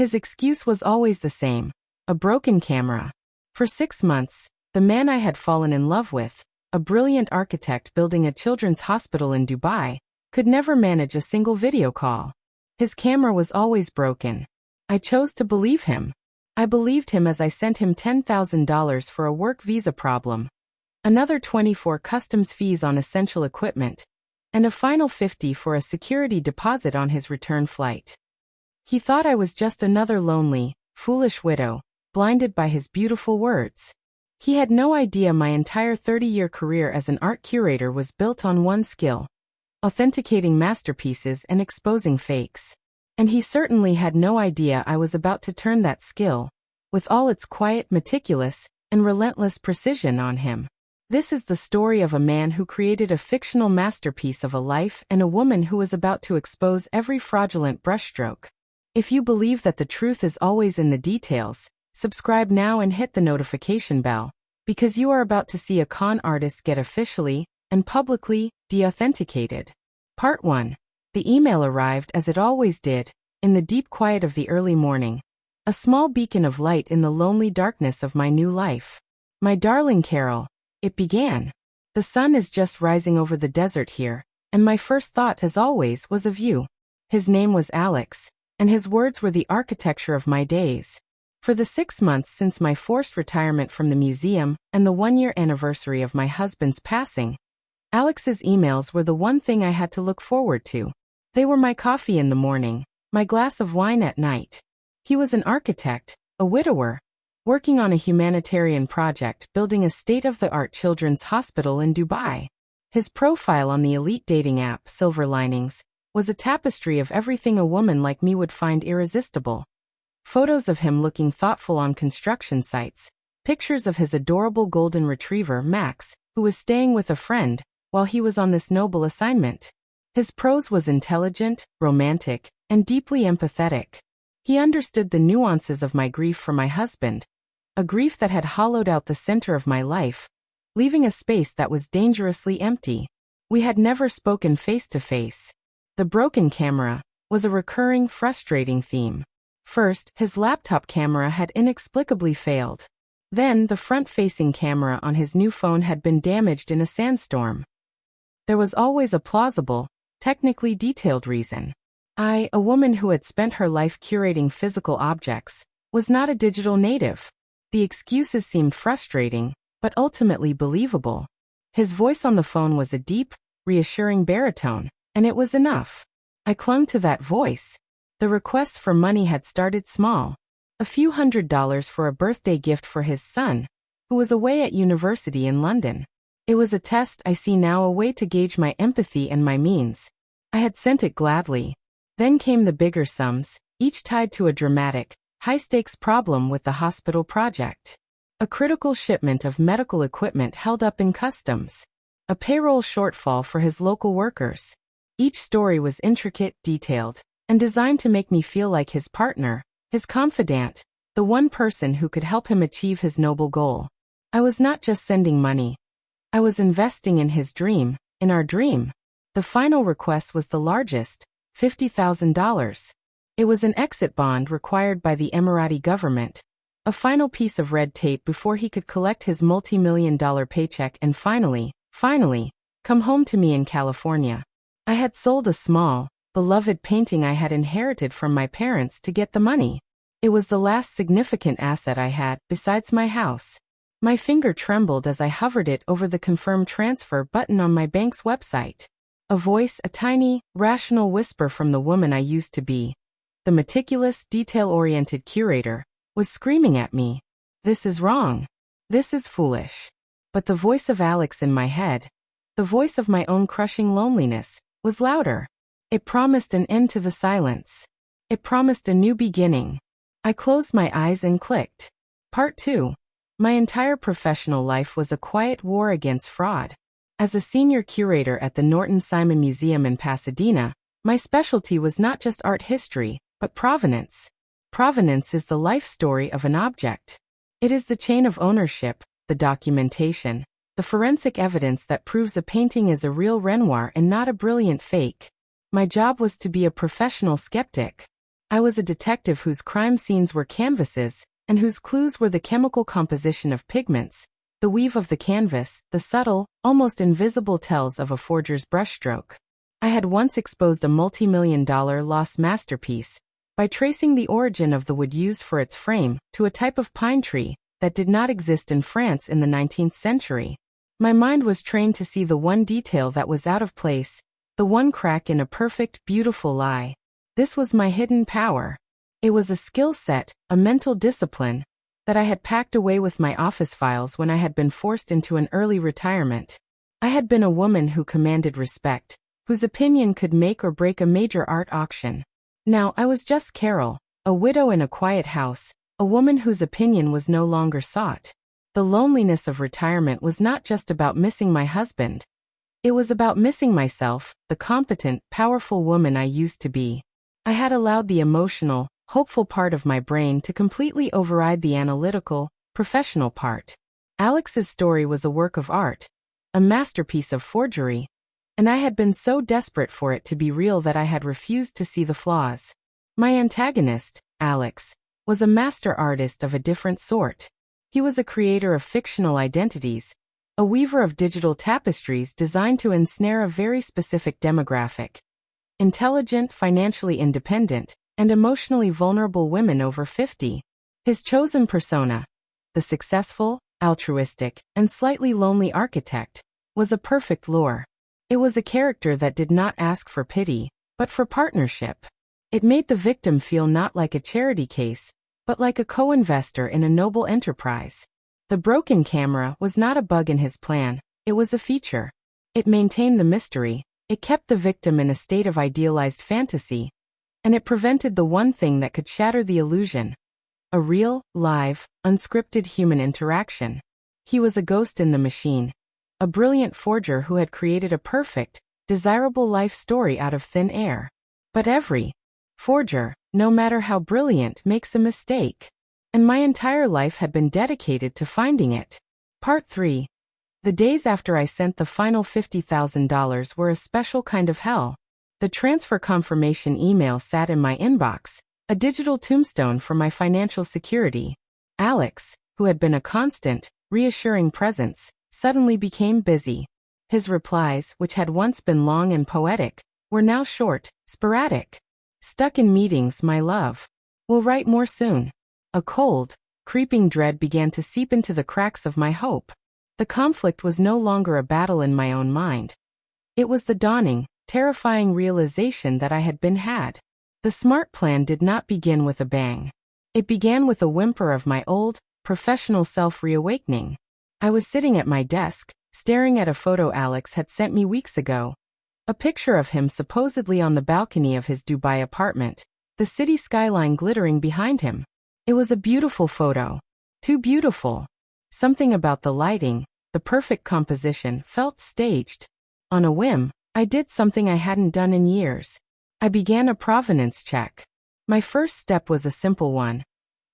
His excuse was always the same: a broken camera. For 6 months, the man I had fallen in love with, a brilliant architect building a children's hospital in Dubai, could never manage a single video call. His camera was always broken. I chose to believe him. I believed him as I sent him $10,000 for a work visa problem, another 24 customs fees on essential equipment, and a final 50 for a security deposit on his return flight. He thought I was just another lonely, foolish widow, blinded by his beautiful words. He had no idea my entire 30-year career as an art curator was built on one skill: authenticating masterpieces and exposing fakes. And he certainly had no idea I was about to turn that skill, with all its quiet, meticulous, and relentless precision, on him. This is the story of a man who created a fictional masterpiece of a life and a woman who was about to expose every fraudulent brushstroke. If you believe that the truth is always in the details, subscribe now and hit the notification bell, because you are about to see a con artist get officially and publicly de-authenticated. Part 1. The email arrived as it always did, in the deep quiet of the early morning, a small beacon of light in the lonely darkness of my new life. My darling Carol, it began. The sun is just rising over the desert here, and my first thought, as always, was of you. His name was Alex, and his words were the architecture of my days. For the 6 months since my forced retirement from the museum and the 1-year anniversary of my husband's passing, Alex's emails were the one thing I had to look forward to. They were my coffee in the morning, my glass of wine at night. He was an architect, a widower, working on a humanitarian project building a state-of-the-art children's hospital in Dubai. His profile on the elite dating app Silver Linings was a tapestry of everything a woman like me would find irresistible. Photos of him looking thoughtful on construction sites, pictures of his adorable golden retriever Max, who was staying with a friend while he was on this noble assignment. His prose was intelligent, romantic, and deeply empathetic. He understood the nuances of my grief for my husband, a grief that had hollowed out the center of my life, leaving a space that was dangerously empty. We had never spoken face to face. The broken camera was a recurring, frustrating theme. First, his laptop camera had inexplicably failed. Then, the front-facing camera on his new phone had been damaged in a sandstorm. There was always a plausible, technically detailed reason. I, a woman who had spent her life curating physical objects, was not a digital native. The excuses seemed frustrating, but ultimately believable. His voice on the phone was a deep, reassuring baritone, and it was enough. I clung to that voice. The requests for money had started small. A few $100s for a birthday gift for his son, who was away at university in London. It was a test, I see now, a way to gauge my empathy and my means. I had sent it gladly. Then came the bigger sums, each tied to a dramatic, high-stakes problem with the hospital project. A critical shipment of medical equipment held up in customs. A payroll shortfall for his local workers. Each story was intricate, detailed, and designed to make me feel like his partner, his confidant, the one person who could help him achieve his noble goal. I was not just sending money. I was investing in his dream, in our dream. The final request was the largest, $50,000. It was an exit bond required by the Emirati government, a final piece of red tape before he could collect his multi-million-dollar paycheck and finally, come home to me in California. I had sold a small, beloved painting I had inherited from my parents to get the money. It was the last significant asset I had, besides my house. My finger trembled as I hovered it over the confirm transfer button on my bank's website. A voice, a tiny, rational whisper from the woman I used to be, the meticulous, detail-oriented curator, was screaming at me. This is wrong. This is foolish. But the voice of Alex in my head, the voice of my own crushing loneliness, was louder. It promised an end to the silence. It promised a new beginning. I closed my eyes and clicked. Part 2. My entire professional life was a quiet war against fraud. As a senior curator at the Norton Simon Museum in Pasadena, my specialty was not just art history, but provenance. Provenance is the life story of an object. It is the chain of ownership, the documentation, the forensic evidence that proves a painting is a real Renoir and not a brilliant fake. My job was to be a professional skeptic. I was a detective whose crime scenes were canvases, and whose clues were the chemical composition of pigments, the weave of the canvas, the subtle, almost invisible tells of a forger's brushstroke. I had once exposed a multi-million-dollar lost masterpiece by tracing the origin of the wood used for its frame to a type of pine tree that did not exist in France in the 19th century. My mind was trained to see the one detail that was out of place, the one crack in a perfect, beautiful lie. This was my hidden power. It was a skill set, a mental discipline, that I had packed away with my office files when I had been forced into an early retirement. I had been a woman who commanded respect, whose opinion could make or break a major art auction. Now I was just Carol, a widow in a quiet house, a woman whose opinion was no longer sought. The loneliness of retirement was not just about missing my husband. It was about missing myself, the competent, powerful woman I used to be. I had allowed the emotional, hopeful part of my brain to completely override the analytical, professional part. Alex's story was a work of art, a masterpiece of forgery, and I had been so desperate for it to be real that I had refused to see the flaws. My antagonist, Alex, was a master artist of a different sort. He was a creator of fictional identities, a weaver of digital tapestries designed to ensnare a very specific demographic: intelligent, financially independent, and emotionally vulnerable women over 50. His chosen persona, the successful, altruistic, and slightly lonely architect, was a perfect lure. It was a character that did not ask for pity, but for partnership. It made the victim feel not like a charity case, but like a co-investor in a noble enterprise. The broken camera was not a bug in his plan, it was a feature. It maintained the mystery, it kept the victim in a state of idealized fantasy, and it prevented the one thing that could shatter the illusion: a real, live, unscripted human interaction. He was a ghost in the machine, a brilliant forger who had created a perfect, desirable life story out of thin air. But every forger, no matter how brilliant, makes a mistake. And my entire life had been dedicated to finding it. Part 3. The days after I sent the final $50,000 were a special kind of hell. The transfer confirmation email sat in my inbox, a digital tombstone for my financial security. Alex, who had been a constant, reassuring presence, suddenly became busy. His replies, which had once been long and poetic, were now short, sporadic. Stuck in meetings, my love. Will write more soon. A cold, creeping dread began to seep into the cracks of my hope. The conflict was no longer a battle in my own mind. It was the dawning, terrifying realization that I had been had. The smart plan did not begin with a bang. It began with a whimper of my old, professional self reawakening. I was sitting at my desk, staring at a photo Alex had sent me weeks ago. A picture of him supposedly on the balcony of his Dubai apartment, the city skyline glittering behind him. It was a beautiful photo. Too beautiful. Something about the lighting, the perfect composition, felt staged. On a whim, I did something I hadn't done in years. I began a provenance check. My first step was a simple one.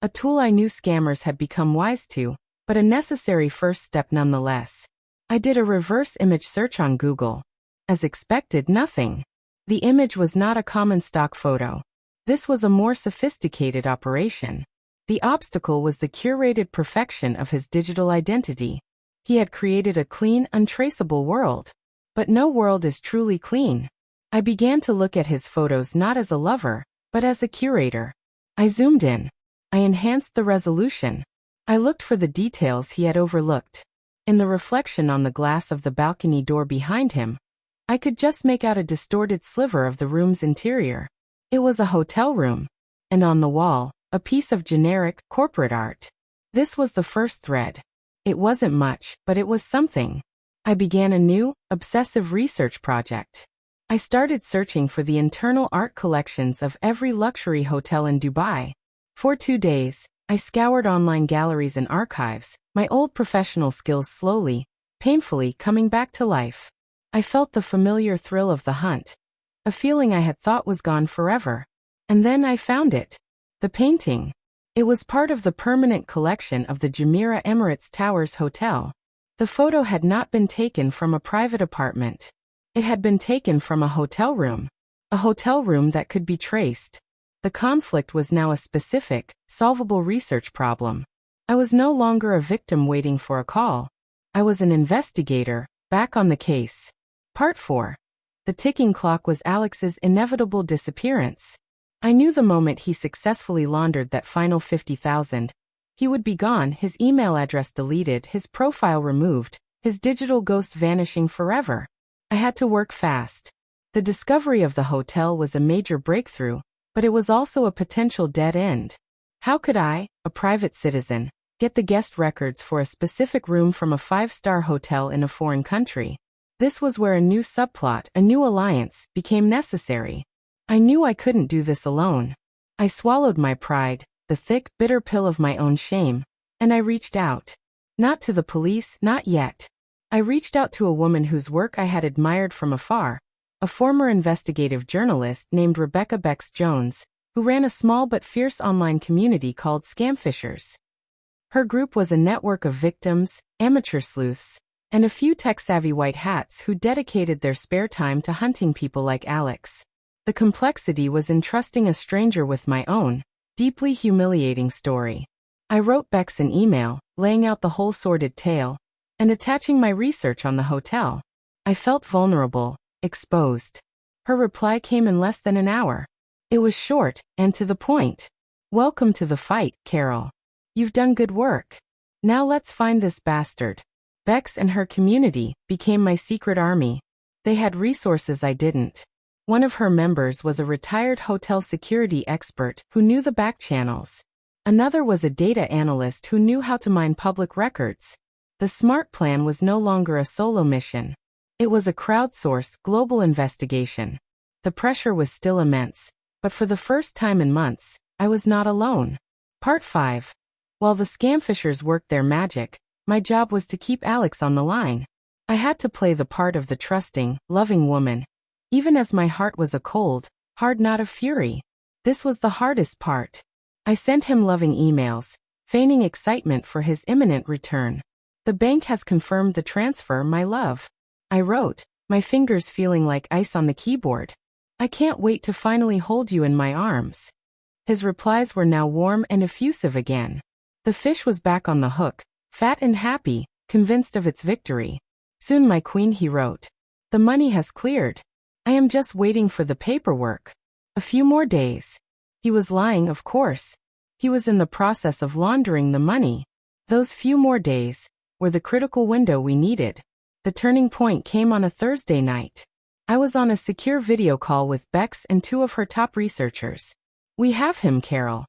A tool I knew scammers had become wise to, but a necessary first step nonetheless. I did a reverse image search on Google. As expected, nothing. The image was not a common stock photo. This was a more sophisticated operation. The obstacle was the curated perfection of his digital identity. He had created a clean, untraceable world. But no world is truly clean. I began to look at his photos not as a lover, but as a curator. I zoomed in. I enhanced the resolution. I looked for the details he had overlooked. In the reflection on the glass of the balcony door behind him, I could just make out a distorted sliver of the room's interior. It was a hotel room. And on the wall, a piece of generic, corporate art. This was the first thread. It wasn't much, but it was something. I began a new, obsessive research project. I started searching for the internal art collections of every luxury hotel in Dubai. For 2 days, I scoured online galleries and archives, my old professional skills slowly, painfully coming back to life. I felt the familiar thrill of the hunt, a feeling I had thought was gone forever. And then I found it. The painting. It was part of the permanent collection of the Jumeirah Emirates Towers Hotel. The photo had not been taken from a private apartment. It had been taken from a hotel room that could be traced. The conflict was now a specific, solvable research problem. I was no longer a victim waiting for a call. I was an investigator, back on the case. Part 4. The ticking clock was Alex's inevitable disappearance. I knew the moment he successfully laundered that final 50,000. He would be gone, his email address deleted, his profile removed, his digital ghost vanishing forever. I had to work fast. The discovery of the hotel was a major breakthrough, but it was also a potential dead end. How could I, a private citizen, get the guest records for a specific room from a 5-star hotel in a foreign country? This was where a new subplot, a new alliance, became necessary. I knew I couldn't do this alone. I swallowed my pride, the thick, bitter pill of my own shame, and I reached out. Not to the police, not yet. I reached out to a woman whose work I had admired from afar, a former investigative journalist named Rebecca Bex-Jones, who ran a small but fierce online community called Scamfishers. Her group was a network of victims, amateur sleuths, and a few tech-savvy white hats who dedicated their spare time to hunting people like Alex. The complexity was in trusting a stranger with my own, deeply humiliating story. I wrote Bex an email, laying out the whole sordid tale, and attaching my research on the hotel. I felt vulnerable, exposed. Her reply came in less than an hour. It was short, and to the point. "Welcome to the fight, Carol. You've done good work. Now let's find this bastard." Bex and her community became my secret army. They had resources I didn't. One of her members was a retired hotel security expert who knew the back channels. Another was a data analyst who knew how to mine public records. The SMART plan was no longer a solo mission. It was a crowdsourced, global investigation. The pressure was still immense, but for the first time in months, I was not alone. Part 5. While the Scamfishers worked their magic, my job was to keep Alex on the line. I had to play the part of the trusting, loving woman, even as my heart was a cold, hard knot of fury. This was the hardest part. I sent him loving emails, feigning excitement for his imminent return. "The bank has confirmed the transfer, my love," I wrote, my fingers feeling like ice on the keyboard. "I can't wait to finally hold you in my arms." His replies were now warm and effusive again. The fish was back on the hook, fat and happy, convinced of its victory. "Soon, my queen," he wrote. "The money has cleared. I am just waiting for the paperwork. A few more days." He was lying, of course. He was in the process of laundering the money. Those few more days were the critical window we needed. The turning point came on a Thursday night. I was on a secure video call with Bex and 2 of her top researchers. "We have him, Carol,"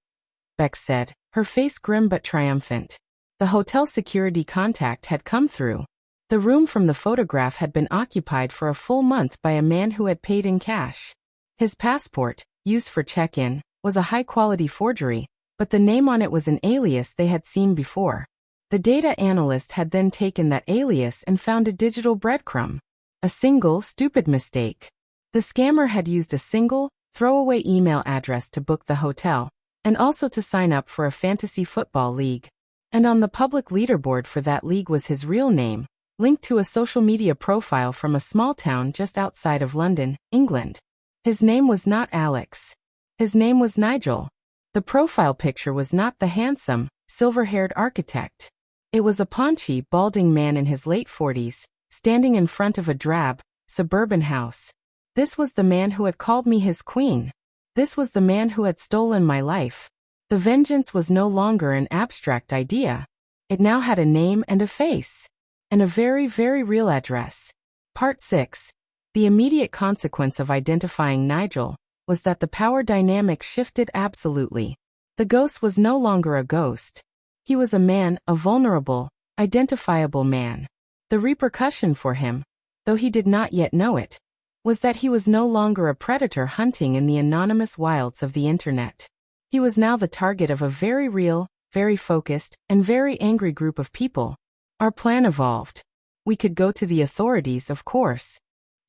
Bex said, her face grim but triumphant. The hotel security contact had come through. The room from the photograph had been occupied for a full month by a man who had paid in cash. His passport, used for check-in, was a high-quality forgery, but the name on it was an alias they had seen before. The data analyst had then taken that alias and found a digital breadcrumb. A single, stupid mistake. The scammer had used a single, throwaway email address to book the hotel, and also to sign up for a fantasy football league. And on the public leaderboard for that league was his real name, linked to a social media profile from a small town just outside of London, England. His name was not Alex. His name was Nigel. The profile picture was not the handsome, silver-haired architect. It was a paunchy, balding man in his late 40s, standing in front of a drab, suburban house. This was the man who had called me his queen. This was the man who had stolen my life. The vengeance was no longer an abstract idea. It now had a name and a face. And a very, very real address. Part 6. The immediate consequence of identifying Nigel was that the power dynamic shifted absolutely. The ghost was no longer a ghost. He was a man, a vulnerable, identifiable man. The repercussion for him, though he did not yet know it, was that he was no longer a predator hunting in the anonymous wilds of the internet. He was now the target of a very real, very focused, and very angry group of people. Our plan evolved. We could go to the authorities, of course.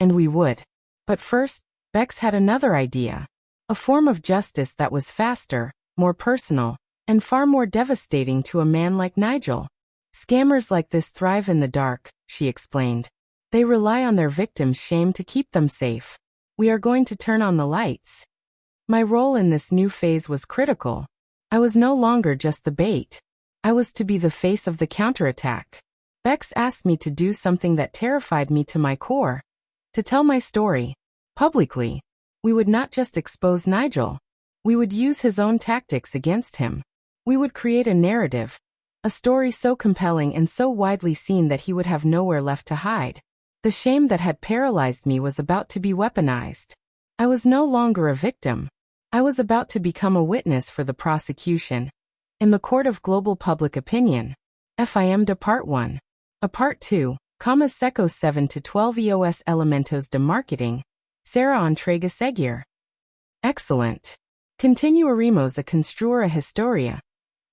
And we would. But first, Bex had another idea. A form of justice that was faster, more personal, and far more devastating to a man like Nigel. "Scammers like this thrive in the dark," she explained. "They rely on their victims' shame to keep them safe. We are going to turn on the lights." My role in this new phase was critical. I was no longer just the bait. I was to be the face of the counterattack. Bex asked me to do something that terrified me to my core. To tell my story. Publicly. We would not just expose Nigel. We would use his own tactics against him. We would create a narrative. A story so compelling and so widely seen that he would have nowhere left to hide. The shame that had paralyzed me was about to be weaponized. I was no longer a victim. I was about to become a witness for the prosecution. In the court of global public opinion. FIM de Part 1. A Part 2, Comas Secos 7 to 12 EOS Elementos de Marketing. Será entrega seguir. Excellent. Continuaremos a construir a historia.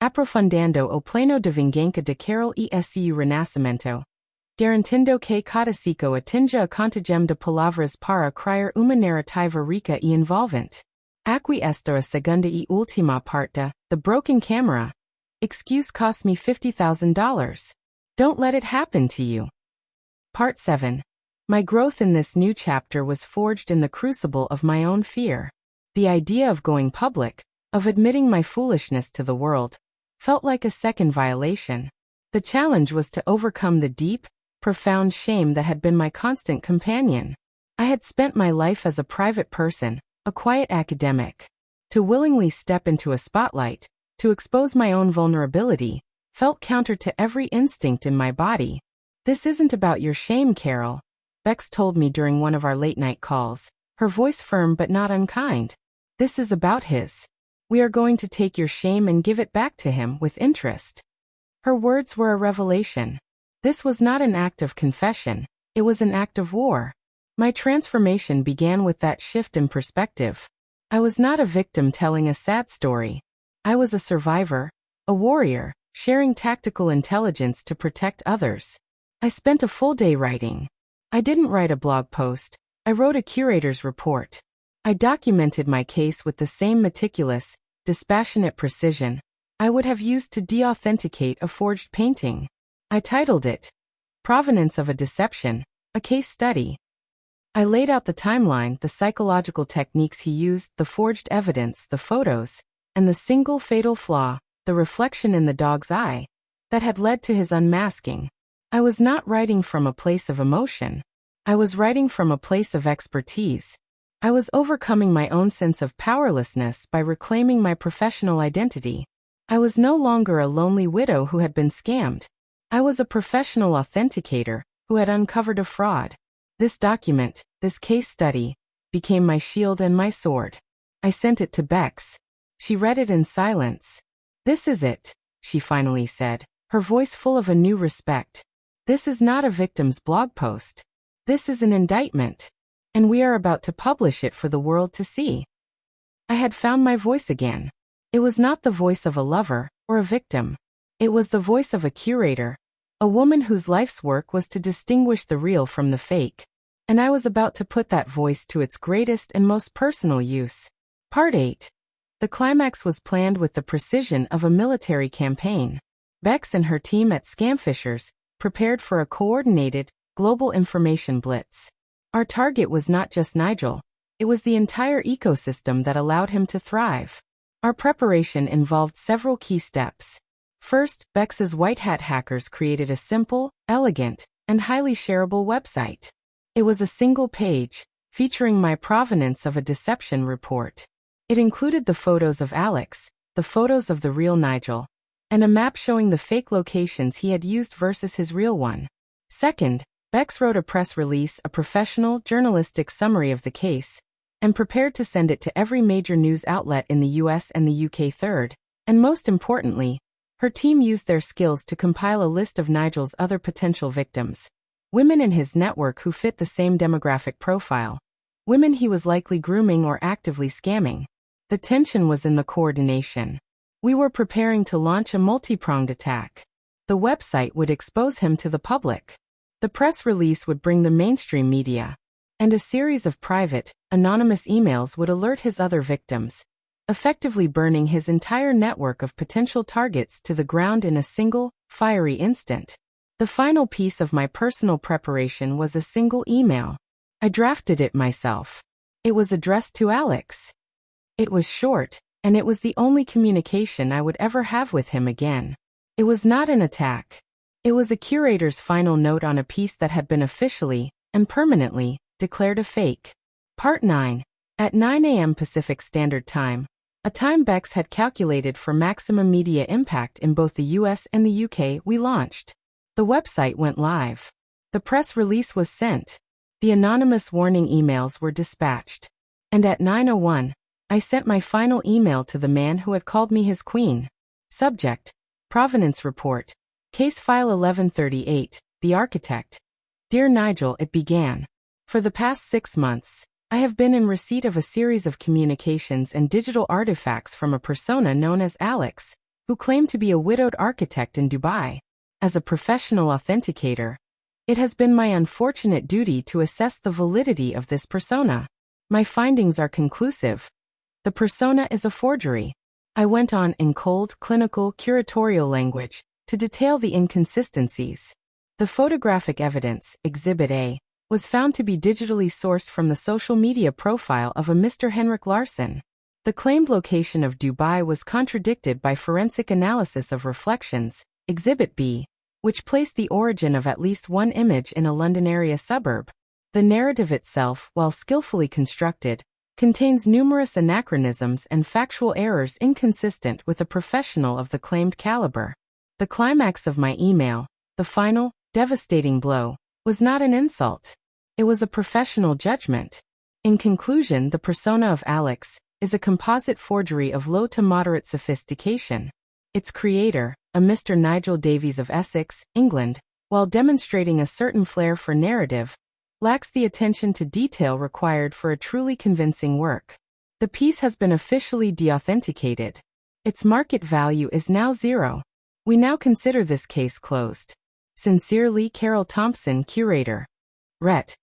Aprofundando o plano de vingança de Carol ESCU Renascimento. Garantindo que cada ciclo atinja a contagem de palavras para criar uma narrativa rica e envolvente. Aqui está a segunda e última parte, The Broken Camera. Excuse cost me $50,000. Don't let it happen to you. Part 7. My growth in this new chapter was forged in the crucible of my own fear. The idea of going public, of admitting my foolishness to the world, felt like a second violation. The challenge was to overcome the deep, profound shame that had been my constant companion. I had spent my life as a private person, a quiet academic. To willingly step into a spotlight, to expose my own vulnerability, felt counter to every instinct in my body. This isn't about your shame, Carol, Bex told me during one of our late-night calls, her voice firm but not unkind. This is about his. We are going to take your shame and give it back to him with interest. Her words were a revelation. This was not an act of confession, it was an act of war. My transformation began with that shift in perspective. I was not a victim telling a sad story. I was a survivor, a warrior, sharing tactical intelligence to protect others. I spent a full day writing. I didn't write a blog post, I wrote a curator's report. I documented my case with the same meticulous, dispassionate precision I would have used to de-authenticate a forged painting. I titled it, Provenance of a Deception, a Case Study. I laid out the timeline, the psychological techniques he used, the forged evidence, the photos, and the single fatal flaw, the reflection in the dog's eye, that had led to his unmasking. I was not writing from a place of emotion. I was writing from a place of expertise. I was overcoming my own sense of powerlessness by reclaiming my professional identity. I was no longer a lonely widow who had been scammed. I was a professional authenticator who had uncovered a fraud. This document, this case study, became my shield and my sword. I sent it to Bex. She read it in silence. This is it, she finally said, her voice full of a new respect. This is not a victim's blog post. This is an indictment. And we are about to publish it for the world to see. I had found my voice again. It was not the voice of a lover or a victim. It was the voice of a curator, a woman whose life's work was to distinguish the real from the fake. And I was about to put that voice to its greatest and most personal use. Part 8. The climax was planned with the precision of a military campaign. Bex and her team at Scamfishers prepared for a coordinated, global information blitz. Our target was not just Nigel, it was the entire ecosystem that allowed him to thrive. Our preparation involved several key steps. First, Bex's white hat hackers created a simple, elegant, and highly shareable website. It was a single page, featuring my provenance of a deception report. It included the photos of Alex, the photos of the real Nigel, and a map showing the fake locations he had used versus his real one. Second, Bex wrote a press release, a professional, journalistic summary of the case, and prepared to send it to every major news outlet in the US and the UK. Third, and most importantly, her team used their skills to compile a list of Nigel's other potential victims. Women in his network who fit the same demographic profile. Women he was likely grooming or actively scamming. The tension was in the coordination. We were preparing to launch a multi-pronged attack. The website would expose him to the public. The press release would bring the mainstream media. And a series of private, anonymous emails would alert his other victims, effectively burning his entire network of potential targets to the ground in a single, fiery instant. The final piece of my personal preparation was a single email. I drafted it myself. It was addressed to Alex. It was short, and it was the only communication I would ever have with him again. It was not an attack. It was a curator's final note on a piece that had been officially, and permanently, declared a fake. Part 9. At 9 a.m. Pacific Standard Time, a time Bex had calculated for maximum media impact in both the US and the UK, we launched. The website went live. The press release was sent. The anonymous warning emails were dispatched. And at 9:01, I sent my final email to the man who had called me his queen. Subject: Provenance Report. Case File 1138, The Architect. Dear Nigel, it began. For the past 6 months, I have been in receipt of a series of communications and digital artifacts from a persona known as Alex, who claimed to be a widowed architect in Dubai. As a professional authenticator, it has been my unfortunate duty to assess the validity of this persona. My findings are conclusive. The persona is a forgery. I went on in cold, clinical, curatorial language to detail the inconsistencies. The photographic evidence, Exhibit A, was found to be digitally sourced from the social media profile of a Mr. Henrik Larsson. The claimed location of Dubai was contradicted by forensic analysis of reflections, Exhibit B, which placed the origin of at least one image in a London area suburb. The narrative itself, while skillfully constructed, contains numerous anachronisms and factual errors inconsistent with a professional of the claimed caliber. The climax of my email, the final, devastating blow, was not an insult. It was a professional judgment. In conclusion, the persona of Alex is a composite forgery of low to moderate sophistication. Its creator, a Mr. Nigel Davies of Essex, England, while demonstrating a certain flair for narrative, lacks the attention to detail required for a truly convincing work. The piece has been officially deauthenticated. Its market value is now 0. We now consider this case closed. Sincerely, Carol Thompson, curator. Ret.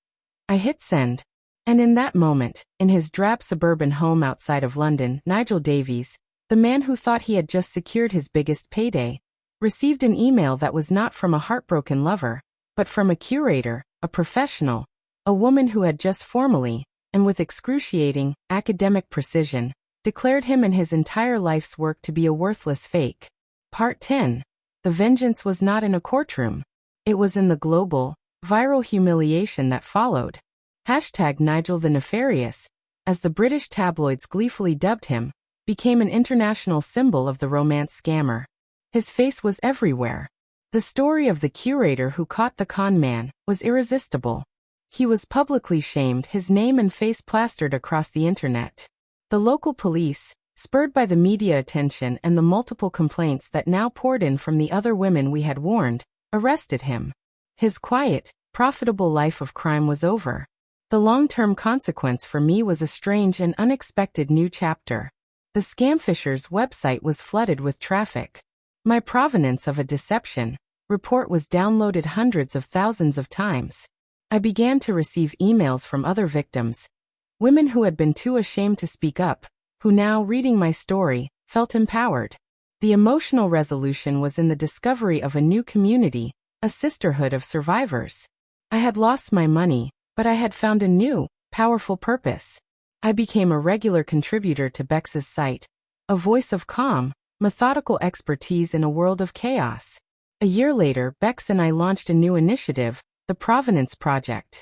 I hit send. And in that moment, in his drab suburban home outside of London, Nigel Davies, the man who thought he had just secured his biggest payday, received an email that was not from a heartbroken lover, but from a curator, a professional, a woman who had just formally, and with excruciating, academic precision, declared him and his entire life's work to be a worthless fake. Part 10. The vengeance was not in a courtroom. It was in the global, viral humiliation that followed. Hashtag Nigel the Nefarious, as the British tabloids gleefully dubbed him, became an international symbol of the romance scammer. His face was everywhere. The story of the curator who caught the con man was irresistible. He was publicly shamed, his name and face plastered across the internet. The local police, spurred by the media attention and the multiple complaints that now poured in from the other women we had warned, arrested him. His quiet, profitable life of crime was over. The long-term consequence for me was a strange and unexpected new chapter. The Scamfisher's website was flooded with traffic. My provenance of a deception report was downloaded hundreds of thousands of times. I began to receive emails from other victims, women who had been too ashamed to speak up, who now, reading my story, felt empowered. The emotional resolution was in the discovery of a new community, a sisterhood of survivors. I had lost my money, but I had found a new, powerful purpose. I became a regular contributor to Bex's site, a voice of calm, methodical expertise in a world of chaos. A year later, Bex and I launched a new initiative, the Provenance Project.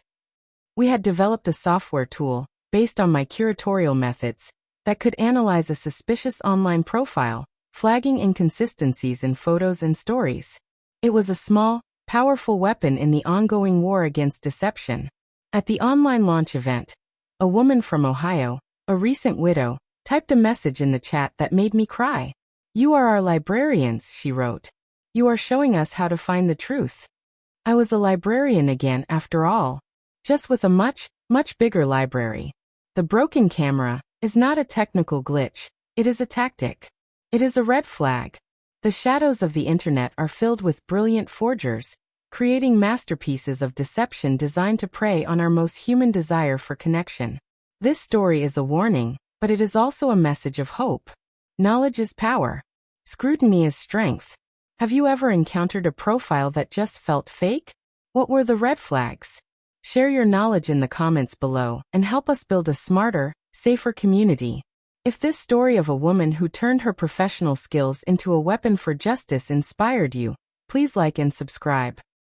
We had developed a software tool, based on my curatorial methods, that could analyze a suspicious online profile, flagging inconsistencies in photos and stories. It was a small, powerful weapon in the ongoing war against deception. At the online launch event, a woman from Ohio, a recent widow, typed a message in the chat that made me cry. "You are our librarians," she wrote. "You are showing us how to find the truth." I was a librarian again after all, just with a much, much bigger library. The broken camera is not a technical glitch, it is a tactic. It is a red flag. The shadows of the internet are filled with brilliant forgers, creating masterpieces of deception designed to prey on our most human desire for connection. This story is a warning, but it is also a message of hope. Knowledge is power. Scrutiny is strength. Have you ever encountered a profile that just felt fake? What were the red flags? Share your knowledge in the comments below and help us build a smarter, safer community. If this story of a woman who turned her professional skills into a weapon for justice inspired you, please like and subscribe.